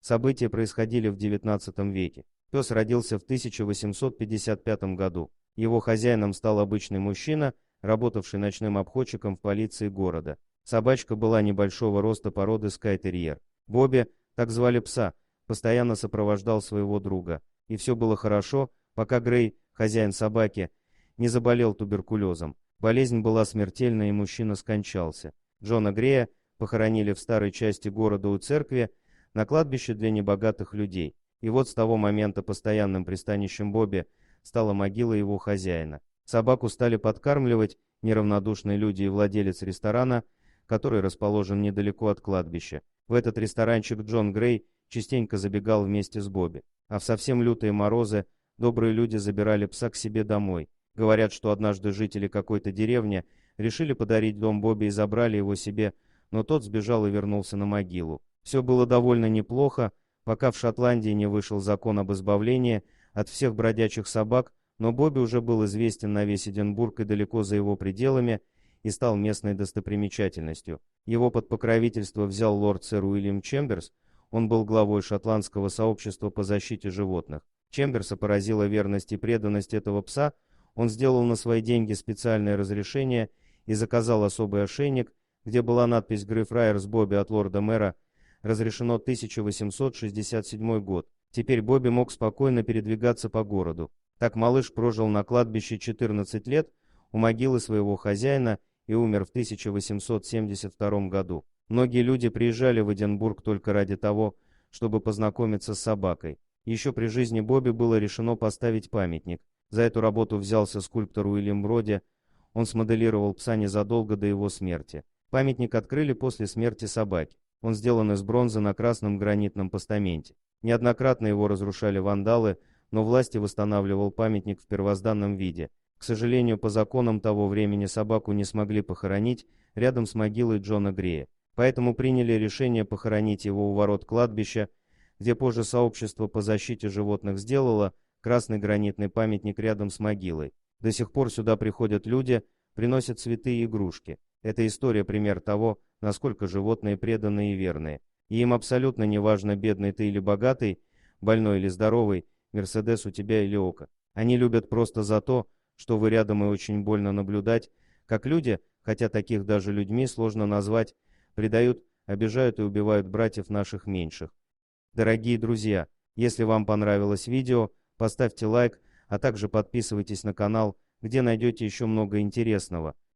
События происходили в XIX веке. Пес родился в 1855 году. Его хозяином стал обычный мужчина, работавший ночным обходчиком в полиции города. Собачка была небольшого роста породы скай-терьер. Бобби, так звали пса, постоянно сопровождал своего друга. И все было хорошо, пока Грей, хозяин собаки, не заболел туберкулезом. Болезнь была смертельной, и мужчина скончался. Джона Грея похоронили в старой части города у церкви, на кладбище для небогатых людей. И вот с того момента постоянным пристанищем Бобби стала могила его хозяина. Собаку стали подкармливать неравнодушные люди и владелец ресторана, который расположен недалеко от кладбища. В этот ресторанчик Джон Грей частенько забегал вместе с Бобби. А в совсем лютые морозы добрые люди забирали пса к себе домой. Говорят, что однажды жители какой-то деревни решили подарить дом Бобби и забрали его себе, но тот сбежал и вернулся на могилу. Все было довольно неплохо, пока в Шотландии не вышел закон об избавлении от всех бродячих собак, но Бобби уже был известен на весь Эдинбург и далеко за его пределами и стал местной достопримечательностью. Его под покровительство взял лорд сэр Уильям Чемберс, он был главой шотландского сообщества по защите животных. Чемберса поразила верность и преданность этого пса, он сделал на свои деньги специальное разрешение и заказал особый ошейник, где была надпись «Гриф Райерс Бобби от лорда-мэра», разрешено 1867 год. Теперь Бобби мог спокойно передвигаться по городу. Так малыш прожил на кладбище 14 лет у могилы своего хозяина и умер в 1872 году. Многие люди приезжали в Эдинбург только ради того, чтобы познакомиться с собакой. Еще при жизни Бобби было решено поставить памятник. За эту работу взялся скульптор Уильям Броди. Он смоделировал пса незадолго до его смерти. Памятник открыли после смерти собаки. Он сделан из бронзы на красном гранитном постаменте. Неоднократно его разрушали вандалы, но власти восстанавливал памятник в первозданном виде. К сожалению, по законам того времени собаку не смогли похоронить рядом с могилой Джона Грея. Поэтому приняли решение похоронить его у ворот кладбища, где позже сообщество по защите животных сделало красный гранитный памятник рядом с могилой. До сих пор сюда приходят люди, приносят цветы и игрушки. Эта история пример того, насколько животные преданные и верные. И им абсолютно не важно, бедный ты или богатый, больной или здоровый, Мерседес у тебя или Око. Они любят просто за то, что вы рядом, и очень больно наблюдать, как люди, хотя таких даже людьми сложно назвать, предают, обижают и убивают братьев наших меньших. Дорогие друзья, если вам понравилось видео, поставьте лайк, а также подписывайтесь на канал, где найдете еще много интересного.